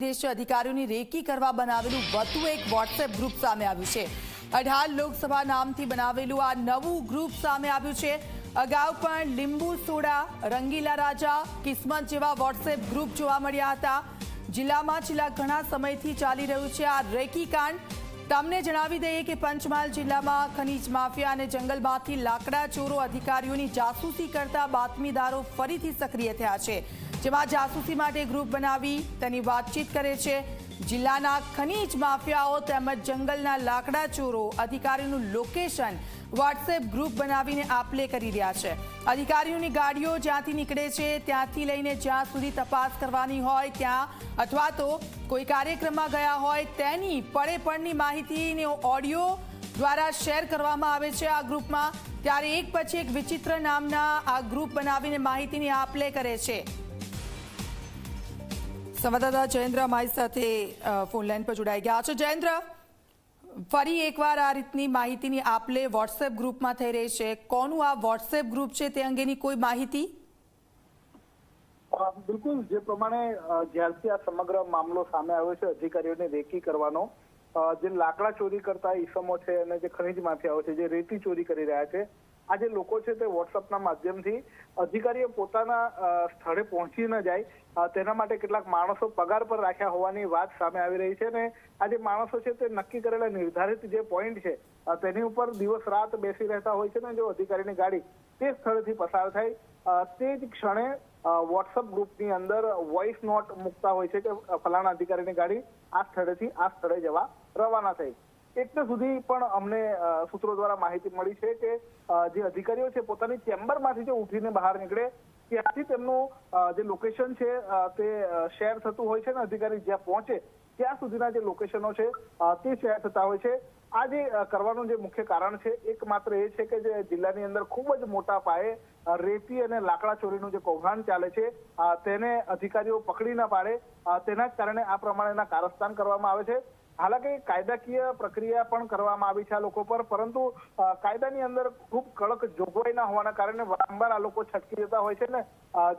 દેશ અધિકારીઓની રેકી કરવા બનાવેલું વધુ એક વોટ્સએપ ગ્રુપ સામે આવ્યું છે। 18 લોકસભા નામથી બનાવેલું આ નવું ગ્રુપ સામે આવ્યું છે। અગાઉ પણ લીંબુ સોડા, રંગીલા રાજા, કિસ્મત જેવા વોટ્સએપ ગ્રુપ જોવા મળ્યા હતા। જિલ્લામાં છેલ્લા ઘણા સમયથી ચાલી રહ્યું છે આ રેકી કાંડ। તમને જણાવી દઈએ કે પંચમહાલ જિલ્લામાં ખનીજ માફિયા અને જંગલમાંથી લાકડા ચોરો અધિકારીઓની જાસૂસી કરતા બાતમીદારો ફરીથી સક્રિય થયા છે, જેમાં જાસૂસી માટે ગ્રુપ બનાવી તેની વાતચીત કરે છે। જિલ્લાના ખનીજ માફિયાઓ તેમજ જંગલના લાકડા ચોરો અધિકારીનું લોકેશન વોટ્સએપ ગ્રુપ બનાવીને આપલે કરી રહ્યા છે। અધિકારીઓની ગાડીઓ જ્યાંથી નીકળે છે ત્યાંથી લઈને જ્યાં સુધી તપાસ કરવાની હોય ત્યાં અથવા તો કોઈ કાર્યક્રમમાં ગયા હોય તેની પળેપળની માહિતીને ઓડિયો દ્વારા શેર કરવામાં આવે છે આ ગ્રુપમાં। ત્યારે એક પછી એક વિચિત્ર નામના આ ગ્રુપ બનાવીને માહિતીની આપલે કરે છે। સંવાદદાતા જયેન્દ્ર અમારી સાથે ફોન લાઈન પર જોડાઈ ગયા છે। જયેન્દ્ર, ફરી એકવાર આ રીતની માહિતીની આપલે વોટ્સએપ ગ્રુપમાં થઈ રહી છે। કોનું આ વોટ્સએપ ગ્રુપ છે તે અંગેની કોઈ માહિતી? બિલકુલ, જે પ્રમાણે જ્યારથી આ સમગ્ર મામલો સામે આવ્યો છે અધિકારીઓને રેકી કરવાનો, જે લાકડા ચોરી કરતા ઈસમો છે અને જે ખનીજ માફિયાઓ છે જે રેતી ચોરી કરી રહ્યા છે, આ જે લોકો છે તે વોટ્સઅપના માધ્યમથી અધિકારીઓ પોતાના સ્થળે પહોંચી ન જાય તેના માટે કેટલાક માણસો પગાર પર રાખ્યા હોવાની વાત સામે આવી રહી છે। અને આ જે માણસો છે તે નક્કી કરેલા નિર્ધારિત જે પોઈન્ટ છે તેની ઉપર દિવસ રાત બેસી રહેતા હોય છે ને જો અધિકારીની ગાડી તે સ્થળેથી પસાર થાય તે જ ક્ષણે વોટ્સઅપ ગ્રુપની અંદર વોઇસ નોટ મૂકતા હોય છે કે ફલાણા અધિકારીની ગાડી આ સ્થળેથી આ સ્થળે જવા રવાના થઈ। એટલે સુધી પણ અમને સૂત્રો દ્વારા માહિતી મળી છે કે જે અધિકારીઓ છે પોતાની ચેમ્બરમાંથી જો ઉઠીને બહાર નીકળે ત્યાંથી તેમનું જે લોકેશન છે તે શેર થતું હોય છે ને અધિકારી જ્યાં પહોંચે ત્યાં સુધીના જે લોકેશનો છે તે શેર થતા હોય છે। આ જે કરવાનું જે મુખ્ય કારણ છે એકમાત્ર એ છે કે જે જિલ્લાની અંદર ખૂબ જ મોટા પાયે રેતી અને લાકડા ચોરીનું જે કૌભાંડ ચાલે છે તેને અધિકારીઓ પકડી ન પાડે તેના જ કારણે આ પ્રમાણેના કારસ્તાન કરવામાં આવે છે। હાલાકી કાયદાકીય પ્રક્રિયા પણ કરવામાં આવી છે આ લોકો પર, પરંતુ કાયદાની અંદર ખૂબ કડક જોગવાઈ ના હોવાના કારણે વારંવાર આ લોકો છટકી જતા હોય છે ને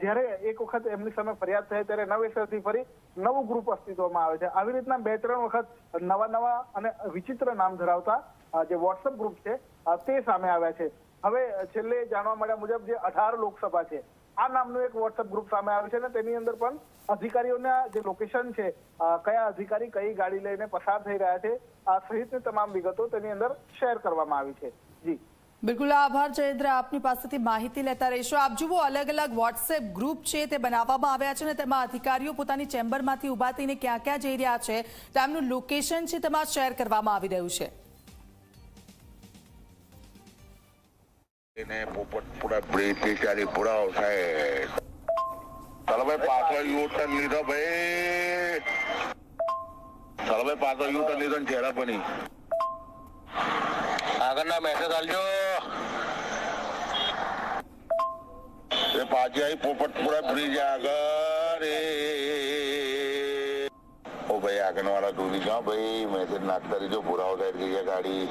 જ્યારે એક વખત એમની સામે ફરિયાદ થાય ત્યારે નવેસરથી ફરી નવું ગ્રુપ અસ્તિત્વમાં આવે છે। આવી રીતના 2-3 વખત નવા અને વિચિત્ર નામ ધરાવતા જે વોટ્સએપ ગ્રુપ છે તે સામે આવ્યા છે। હવે છેલ્લે જાણવા મળ્યા મુજબ જે 18 લોકસભા છે આ નામનું એક વોટ્સએપ ગ્રુપ સામે આવ્યું છે ને તેની અંદર પણ અધિકારીઓના જે લોકેશન છે કયા અધિકારી કઈ ગાડી લઈને પસાર થઈ રહ્યા છે આ સહિતની તમામ વિગતો તેની અંદર શેર કરવામાં આવી છે। જી બિલકુલ, આભાર જયેન્દ્ર, આપની પાસેથી માહિતી લેતા રહીશું। આપ જુઓ, અલગ અલગ વોટ્સએપ ગ્રુપ છે તે બનાવવામાં આવ્યા છે અને તેમાં અધિકારીઓ પોતાની ચેમ્બરમાંથી ઊભા થઈને ક્યાં ક્યાં જઈ રહ્યા છે તેમનું લોકેશન છે તેમાં શેર કરવામાં આવી રહ્યું છે। પોપટપુરા બ્રિજથી ચાલી પુરાવો સાહેબ, ચાલો ભાઈ પાછળ યુટર્ન લીધો ભાઈ, ચાલો ભાઈ પાછળ યુટર્ન લીધો ને ચહેરા બની આગળના મેસેજ આલજો એ પાછી આવી પોપટપુરા બ્રિજ આગળ ઓ ભાઈ આગળ વાળા દૂરી જાઓ ભાઈ મેસેજ નાખતા રહીજો પુરાવો સાઈડ ગઈ ગાડી।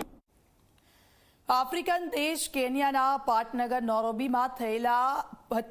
આફ્રિકન દેશ કેન્યાના પાટનગર નોરોબીમાં થયેલા હત્યા